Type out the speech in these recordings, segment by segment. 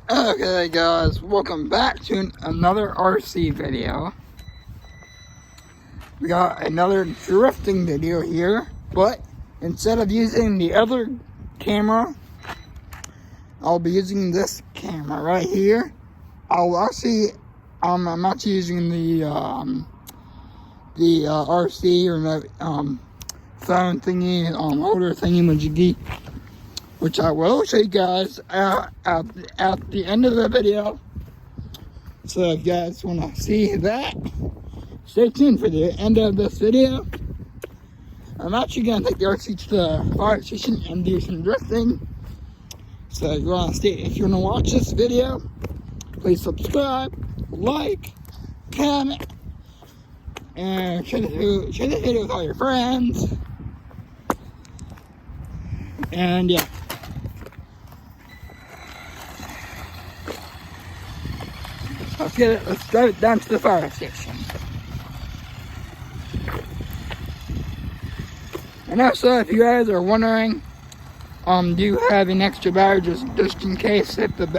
Okay guys, welcome back to another RC video. We got another drifting video here, but instead of using the other camera, I'll be using this camera right here. I'll actually, I'm not using the RC or the phone thingy, holder thingy majiggy, which I will show you guys at the end of the video. So if you guys want to see that, stay tuned for the end of this video. I'm actually going to take the RC to the fire station and do some drifting. So if you want to watch this video, please subscribe, like, comment, and share this video with all your friends. And yeah. Let's drive it down to the fire station. And also, if you guys are wondering, do you have an extra battery just in case if this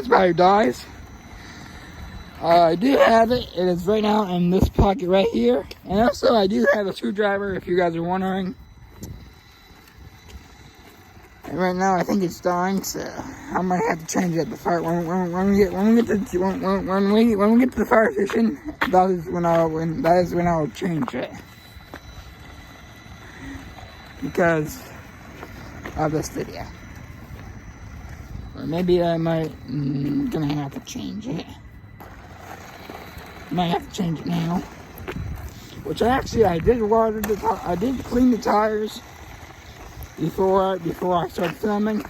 battery dies? I do have it. It is right now in this pocket right here. And also, I do have a screwdriver if you guys are wondering. And right now, I think it's dying, so I might have to change it at the fire. When we get to the fire station, that is when I'll change it, because of this video. Or maybe I might gonna have to change it. Might have to change it now. Which I did clean the tires before I started filming,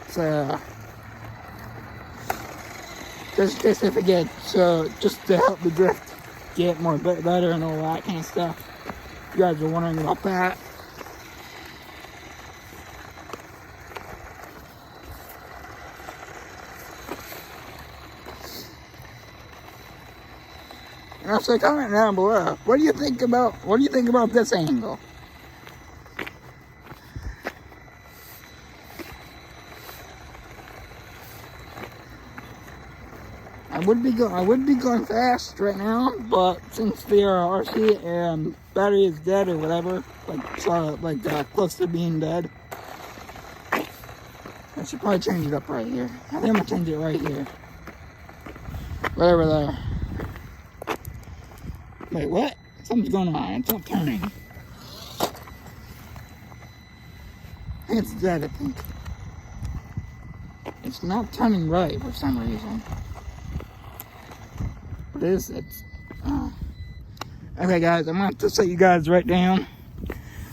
so just in case I forget, so just to help the drift get more better and all that kind of stuff. You guys are wondering about that. And also comment down below, what do you think about this angle? I would be going fast right now, but since the RC battery is dead or whatever, close to being dead, I should probably change it up right here. I think I'm gonna change it right here. Right over there. Wait, what? Something's going on. It's not turning. It's dead, I think. It's not turning right for some reason. Okay guys, I'm going to have to set you guys right down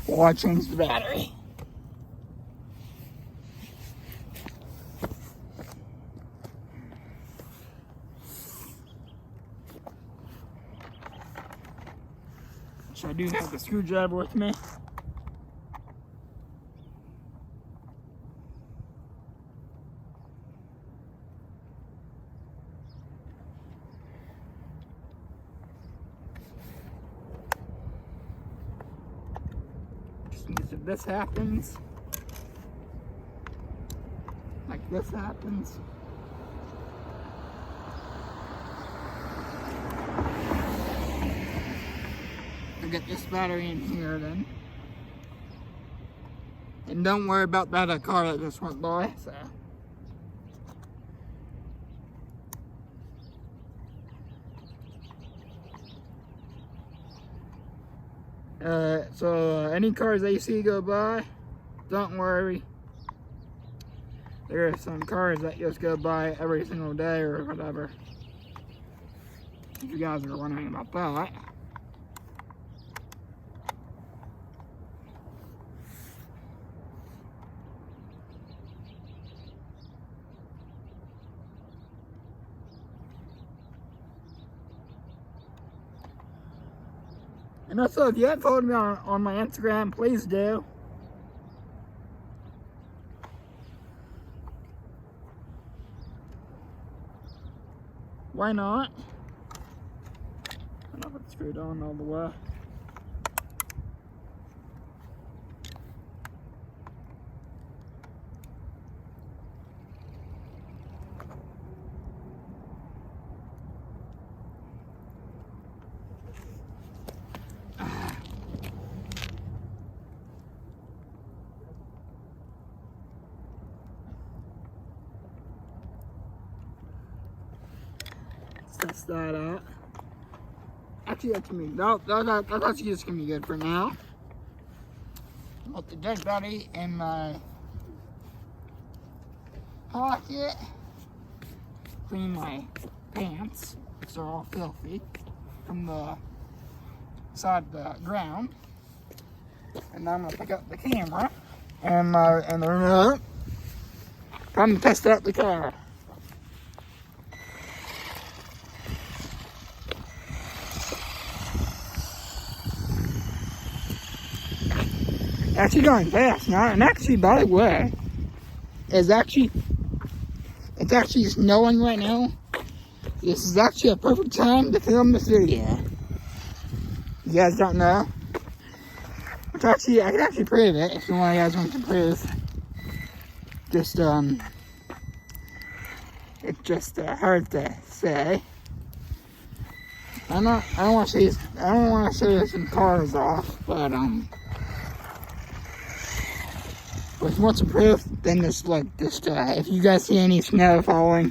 while I change the battery. So I do have the screwdriver with me. If this happens, like this happens, I'll get this battery in here then. And don't worry about that car that just went by, so. So any cars that you see go by, don't worry. There are some cars that just go by every single day or whatever. If you guys are wondering about that. And also, if you haven't followed me on my Instagram, please do. Why not? I don't know if it's screwed on all the way. test that out. Actually, that's me. That's actually just gonna be good for now. Put the dead body in my pocket. Clean my pants, which are all filthy from the side of the ground. And now I'm gonna pick up the camera and the remote. Time to test out the car. Actually going fast now, and actually, by the way, it's actually snowing right now. This is actually a perfect time to film this video. You guys don't know? Which actually, I can actually prove it if you guys want to prove. Just, it's just hard to say. I don't want to show some cars off, but, if you want some proof, then just if you guys see any snow falling,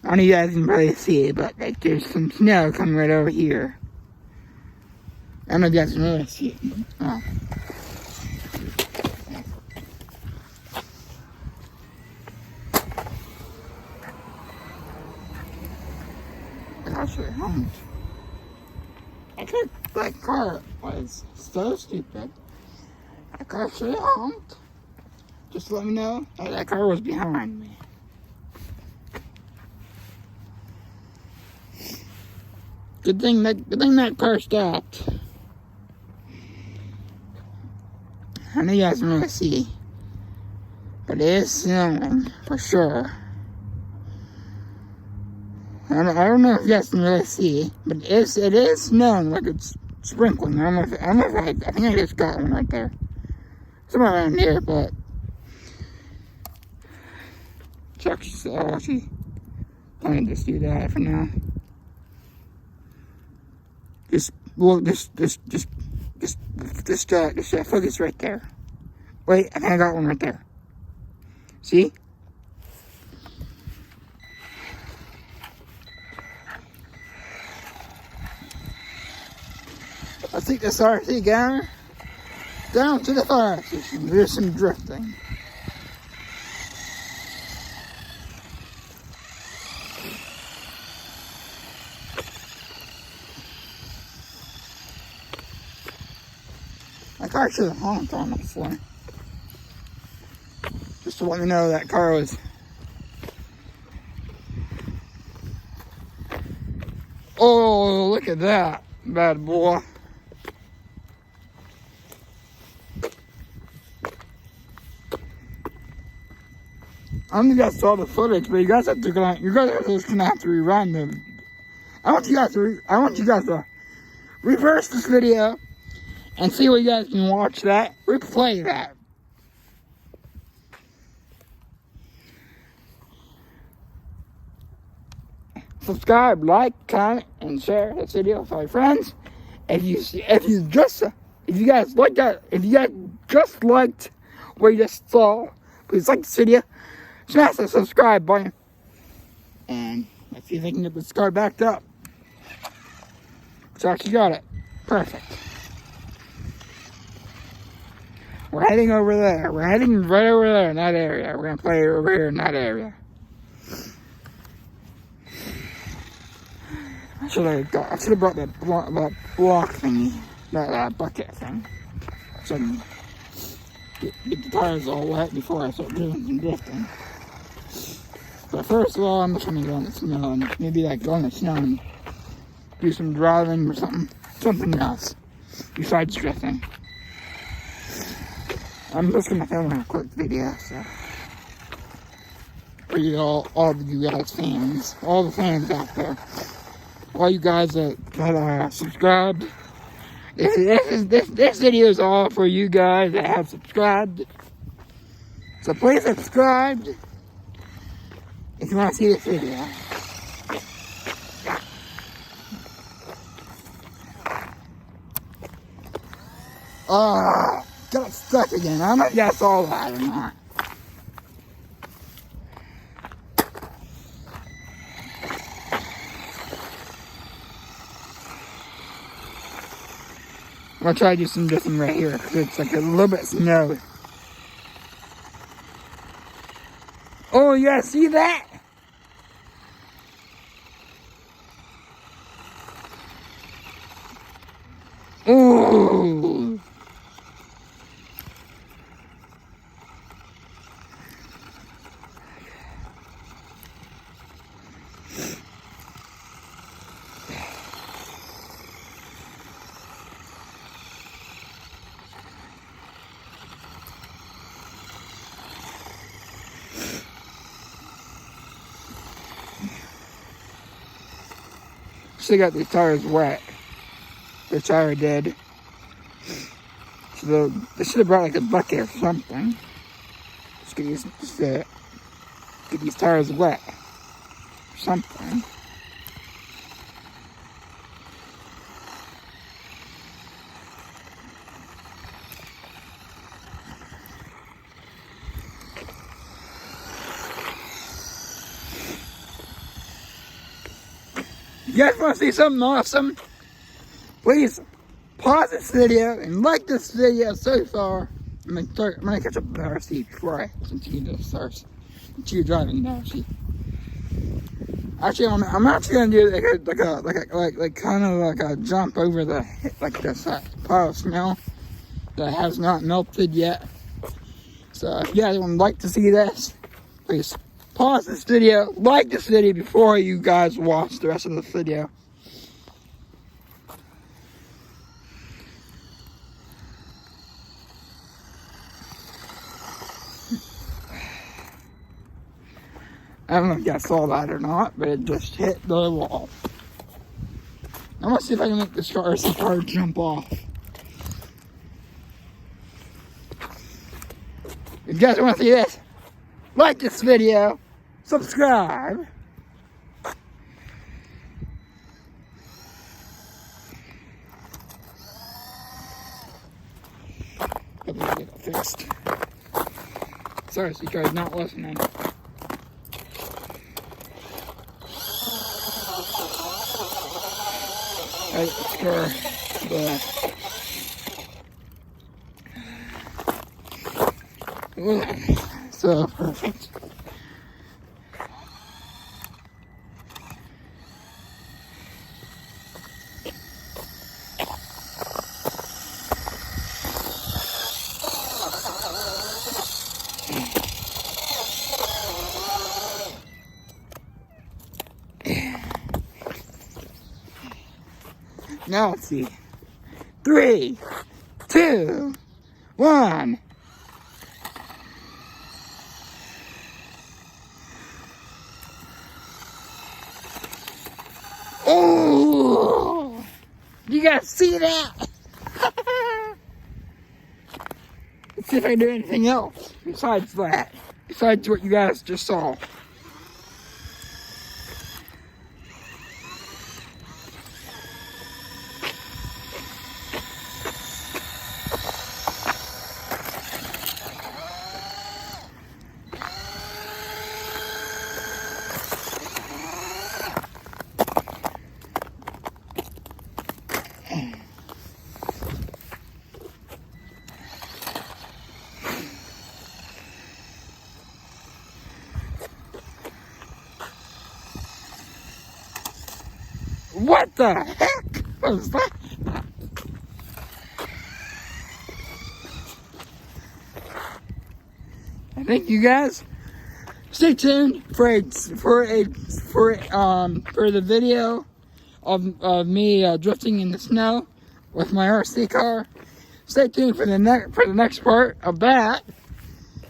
I don't know if you guys can really see it, but like there's some snow coming right over here. I don't know if you guys can really see it. Oh. Gosh, it honked. I thought that car was so stupid. That car should have honked. Just to let me know that car was behind me. Good thing that car stopped. I know you guys can really see, but it is snowing for sure. I don't know if you guys can really see, but it is snowing like it's sprinkling. I think I just got one right there. Somewhere around here, but actually, I'm gonna just do that for now. Just focus right there. Wait, I think I got one right there. See? Let's take this RC down to the fire station. There's some drifting. My car should have honked on the floor. Just to let me know that car was. Oh, look at that bad boy. I don't know if you guys saw the footage, but you guys are just gonna have to rewind them. I want you guys to reverse this video and see what you guys can watch that, replay that. Subscribe, like, comment, and share this video with all your friends. If you guys just liked what you just saw, please like this video. Smash the subscribe button. And let's see if I can get this car backed up. So I actually got it. Perfect. We're heading over there. We're heading right over there in that area. We're going to play over here in that area. I should have brought that block thingy. That bucket thing. So I can get the tires all wet before I start doing some drifting. But first of all, I'm just going to go in the snow and maybe go in the snow and do some driving or something else besides drifting. I'm just going to film a quick video, so for you all of you guys fans, all the fans out there, all you guys that are subscribed. This video is all for you guys that have subscribed. So please subscribe if you want to see this video. Got stuck again. I don't know if you guys saw that or not. I'll try to do some drifting right here, because it's like a little bit snowy. Oh, yeah, see that? Ooh. Still got these tires wet. The tire dead. So they should have brought like a bucket or something. Just get these tires wet. Or something. If you guys want to see something awesome, please pause this video and like this video so far. I'm gonna catch up with the RC before I continue to start. Continue driving the RC. Actually, I'm actually gonna do like kind of like a jump over this pile of snow that has not melted yet. So if you guys would like to see this, please pause this video, like this video before you guys watch the rest of the video. I don't know if you guys saw that or not, but it just hit the wall. I'm gonna see if I can make this RC car jump off. If you guys want to see this, like this video, subscribe. Let me get it fixed. Sorry, RC car's not listening. So perfect. Now let's see. 3, 2, 1. Oh! You guys see that? Let's see if I can do anything else besides that. Besides what you guys just saw. What the heck was that? I think you guys stay tuned for the video of me drifting in the snow with my RC car. Stay tuned for the next part of that.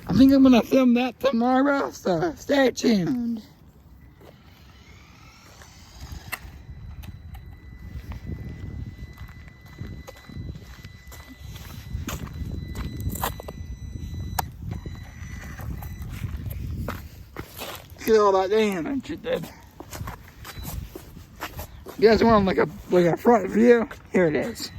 I think I'm gonna film that tomorrow, so stay tuned. Look at all that damage it did. You guys want like a front view? Here it is.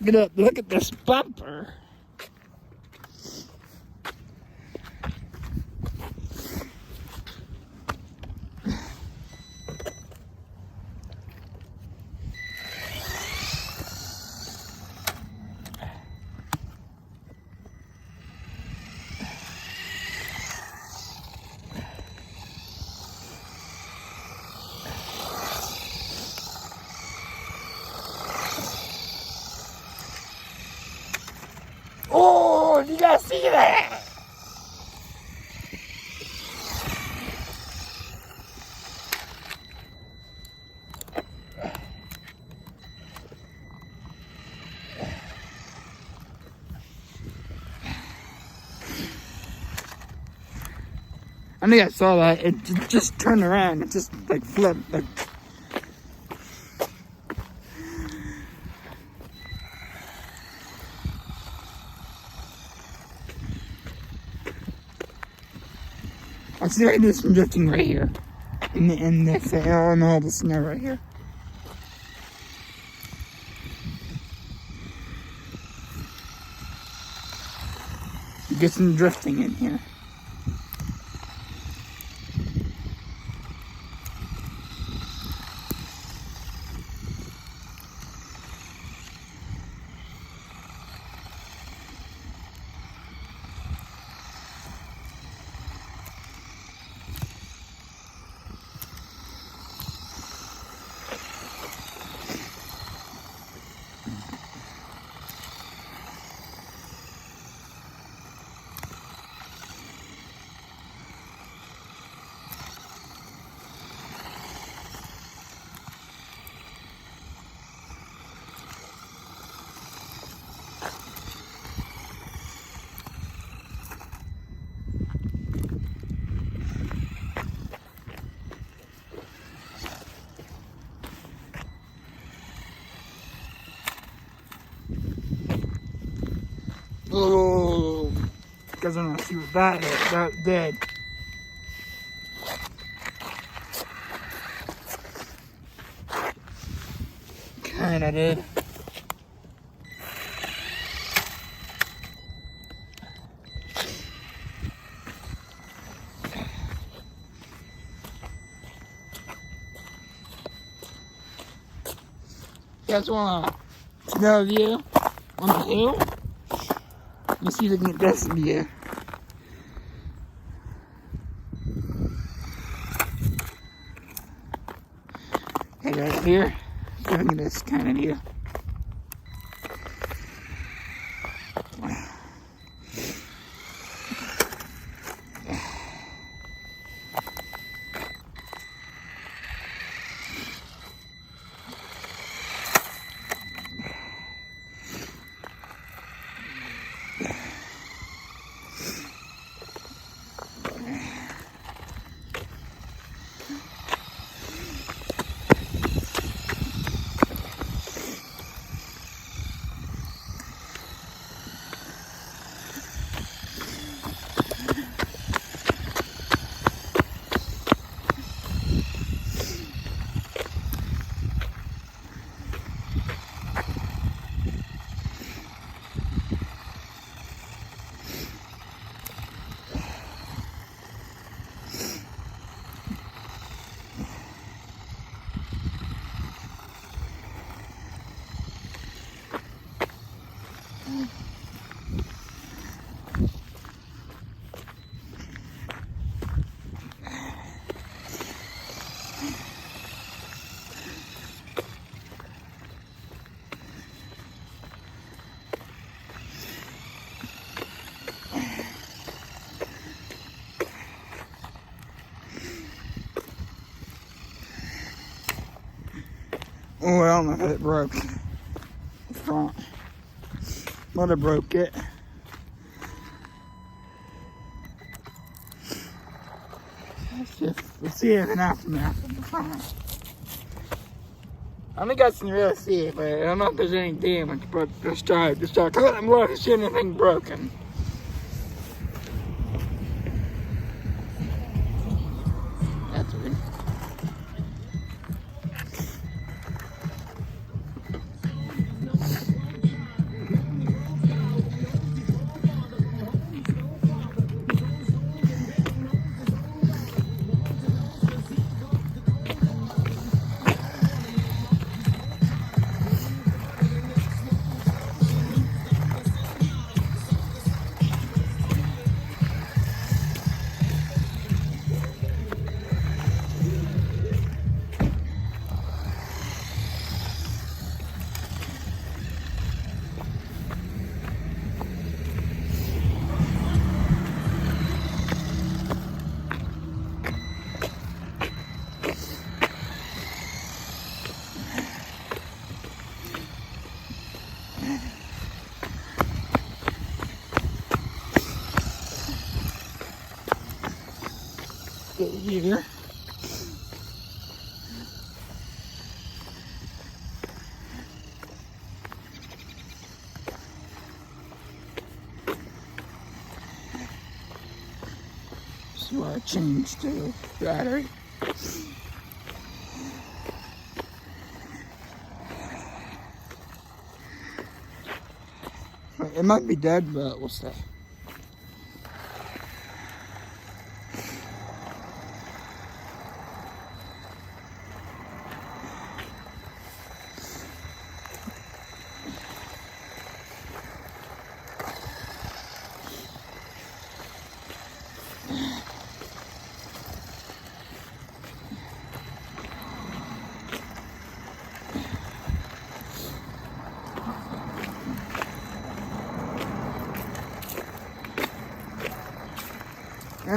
Look at this bumper. Oh, you guys see that? I think I saw that. It just turned around. It just like flipped. Like, I'll see if I can do some drifting right here. In this area and all the snow right here. Get some drifting in here. Oh, you guys want to see what that is? That did. Kinda did. You guys want a snow view on the hill? Let's see if we can get this view. Okay, right here. See if we can get this kind of view. Oh, I don't know if it broke the front. Might have broke it. Let's see if an aftermath of the front. I think I can really see it, but I don't know if there's any damage, but just try. Cut and look to see anything broken. That's weird. here. So I changed to battery. It might be dead, but we'll see.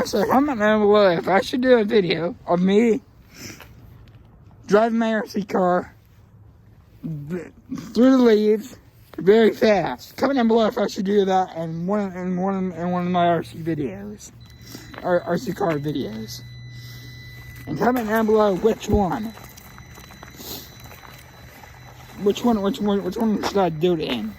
So comment down below if I should do a video of me driving my RC car through the leaves very fast. Comment down below if I should do that in one of my RC videos, or RC car videos. And comment down below which one. Which one should I do it in?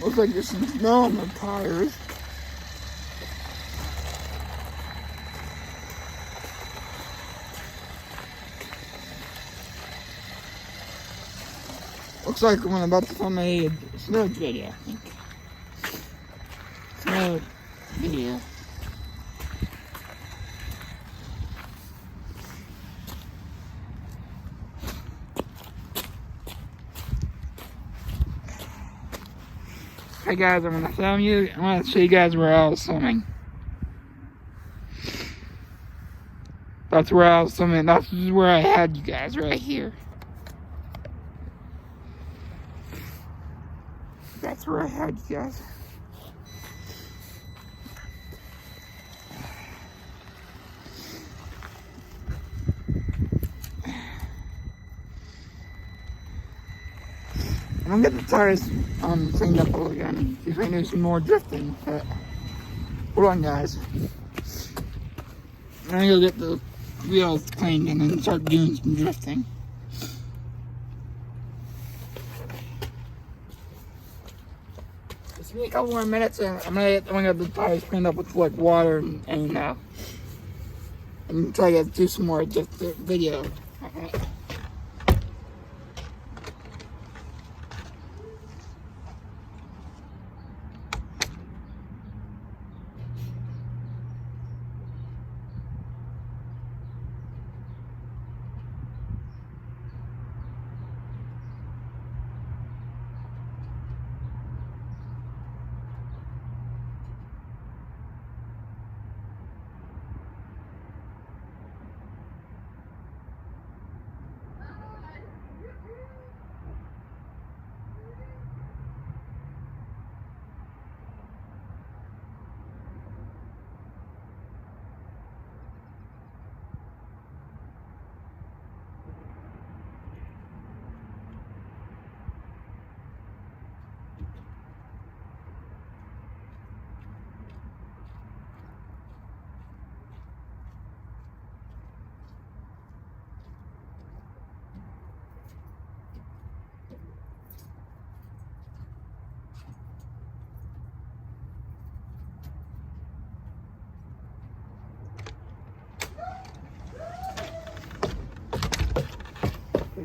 Looks like there's some snow on the tires. Looks like I'm about to film a snow video, I think. Snow video. Hey guys, I'm gonna show you guys where I was swimming. That's where I was swimming. That's where I had you guys, right here. That's where I had you guys. I'm gonna get the tires cleaned up all again. See if I can do some more drifting. But hold on, guys. I'm gonna go get the wheels cleaned and then start doing some drifting. Just give me a couple more minutes and I'm gonna get the tires cleaned up with like water and try to do some more video. Okay.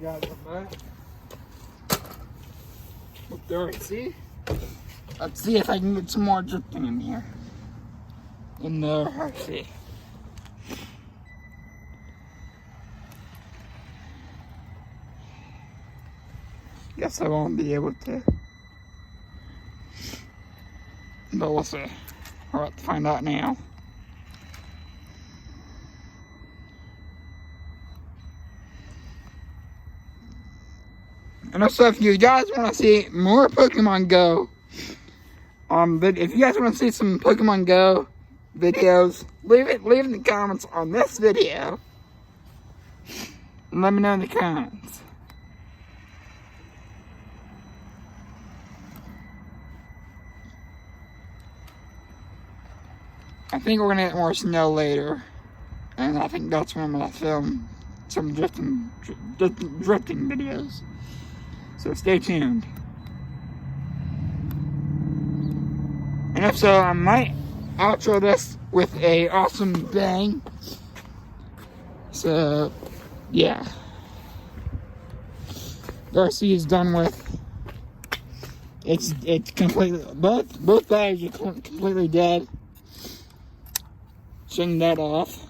guys on that. Up there, see? Let's see if I can get some more drifting in here. In there, let's see. Guess I won't be able to. But we'll see. We'll have to find out now. And also, if you guys want to see more Pokemon Go, if you guys want to see some Pokemon Go videos, leave in the comments on this video. And let me know in the comments. I think we're gonna get more snow later, and I think that's when I'm gonna film some drifting videos. So stay tuned. And if so, I might outro this with a awesome bang. So yeah, Darcy is done with. It's completely both bags are completely dead. Turn that off.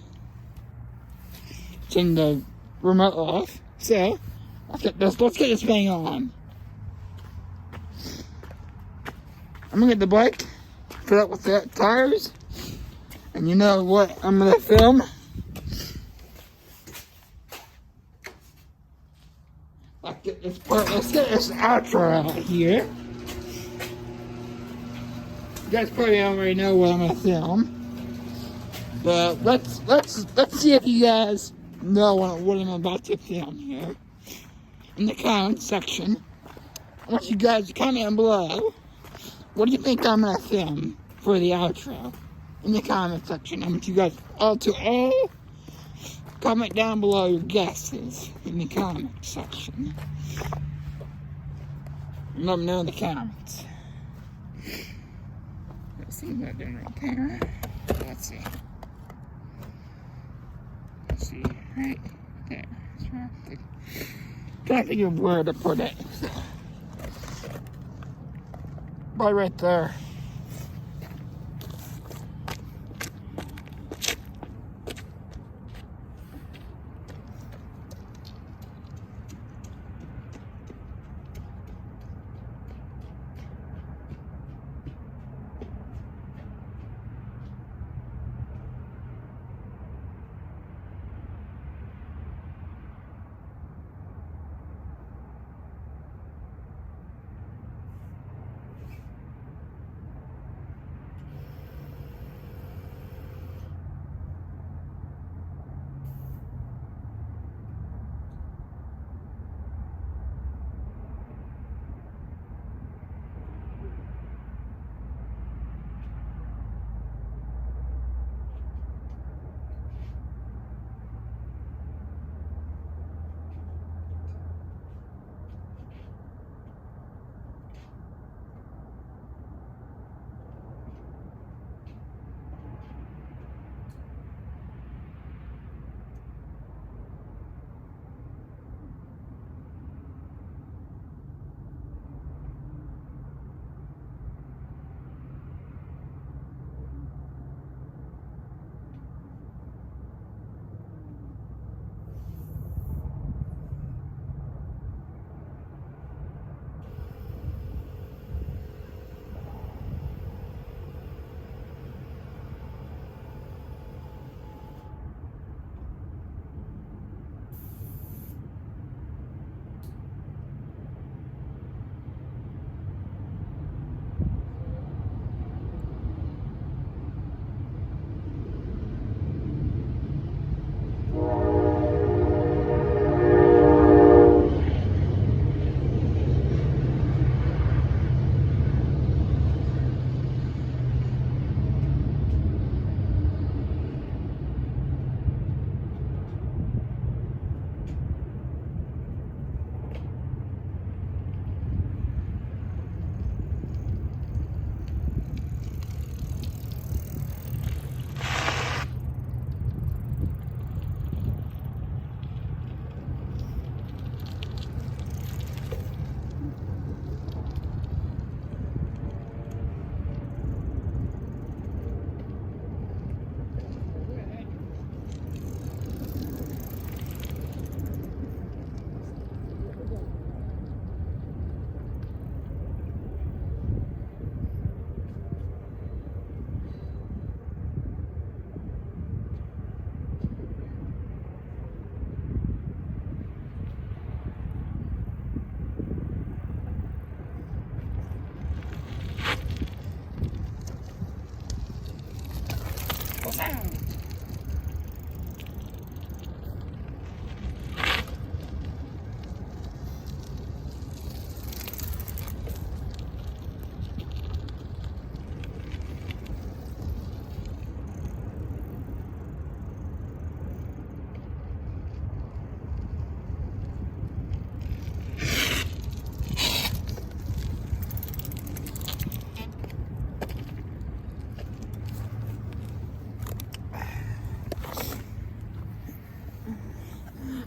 Turn the remote off. So let's get this thing on. I'm gonna get the bike, fill up with the tires, and you know what I'm gonna film? Let's get this outro out here. You guys probably already know what I'm gonna film. But let's see if you guys know what I'm about to film here. In the comment section, I want you guys to comment below. What do you think I'm gonna film for the outro? In the comment section, I want you guys all comment down below your guesses in the comment section. And let me know in the comments. Let's see what I'm doing right there. Let's see. See, right there. Can't think of where to put it. Right there.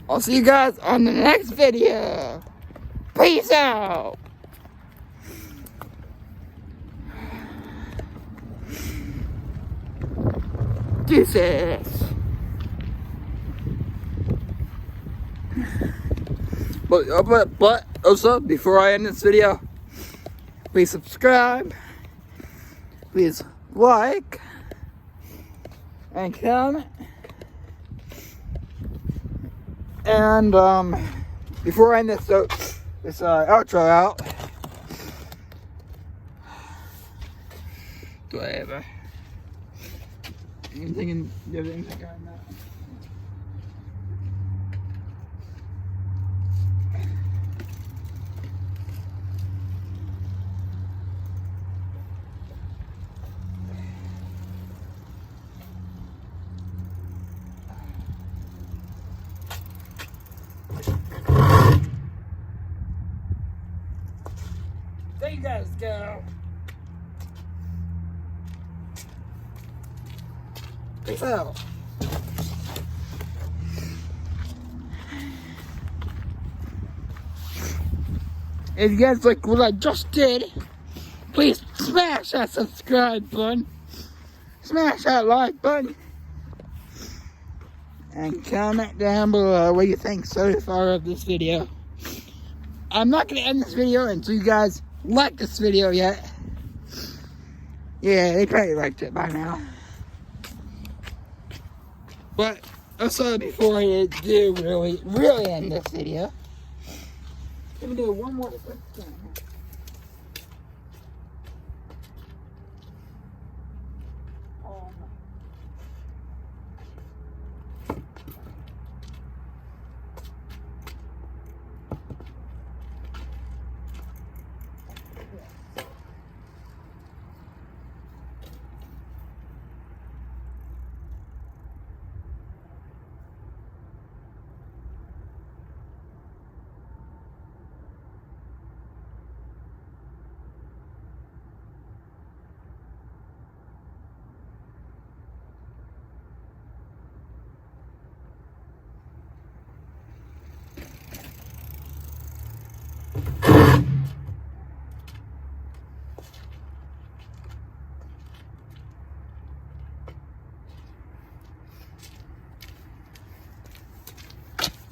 I'll see you guys on the next video. Peace out. Deuces. But also, before I end this video, please subscribe, please like, and comment. And before I end this outro out, do I have anything in the other things I got in that? There you guys go. Peace out. If you guys like what I just did, please smash that subscribe button. Smash that like button. And comment down below what you think so far of this video. I'm not going to end this video until you guys like this video yet. Yeah, they probably liked it by now. But also, before I do really end this video, let me do one more quick thing.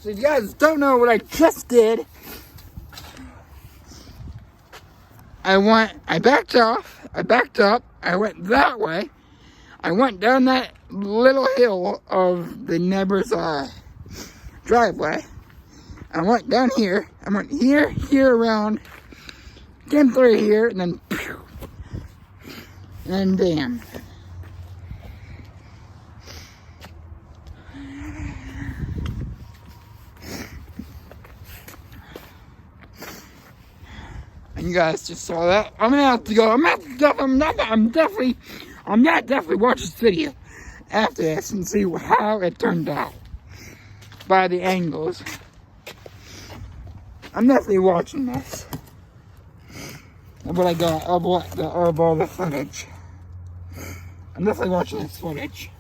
So if you guys don't know what I just did, I backed off, I backed up, I went that way, I went down that little hill of the neighbor's driveway, I went down here, I went here around, came through here, and then, pew, and then bam. And you guys just saw that. I'm gonna have to go. I'm definitely watch this video after this and see how it turned out by the angles. I'm definitely watching this. What I got of all the footage. I'm definitely watching this footage.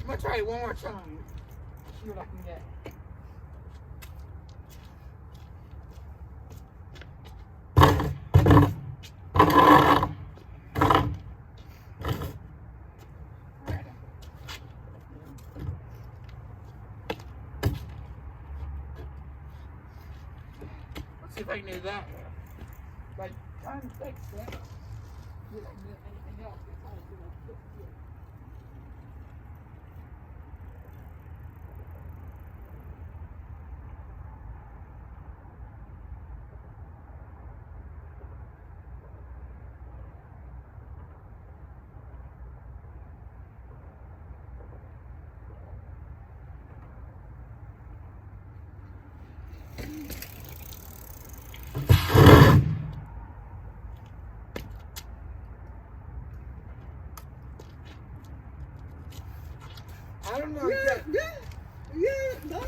I'm gonna try it one more time. See what I can get. Let's see if I can do that. Like, trying to fix that. You don't get anything else. It's all good. I don't know. No.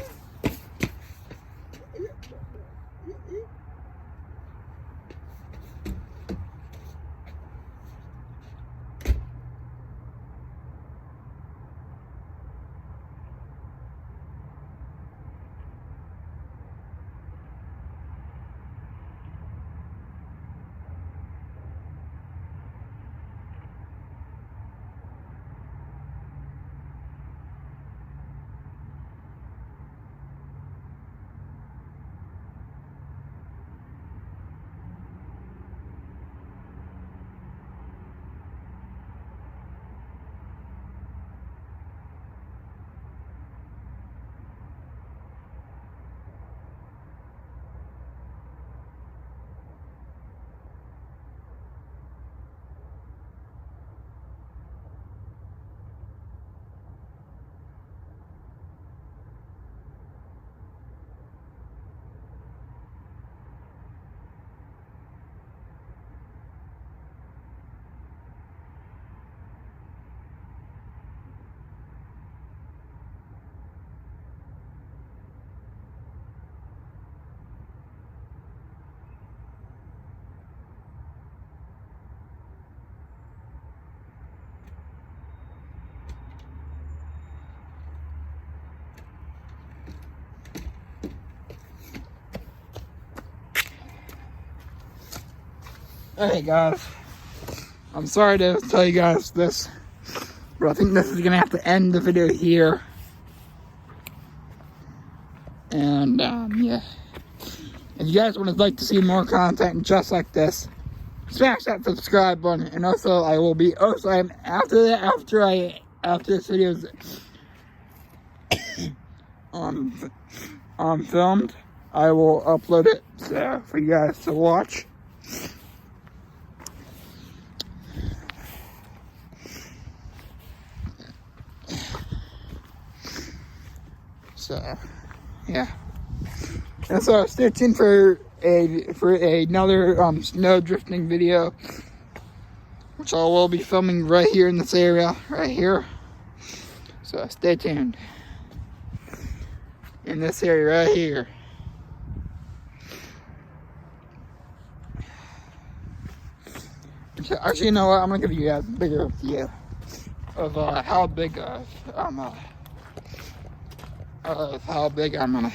Alright guys, I'm sorry to tell you guys this, but I think this is gonna have to end the video here. And yeah, if you guys would like to see more content just like this, smash that subscribe button. And also, I will be after this video is filmed, I will upload it for you guys to watch. So, yeah. And so stay tuned for another snow drifting video, which I will be filming right here in this area, right here. So stay tuned. In this area right here. Actually, you know what? I'm gonna give you guys a bigger view of how big I'm gonna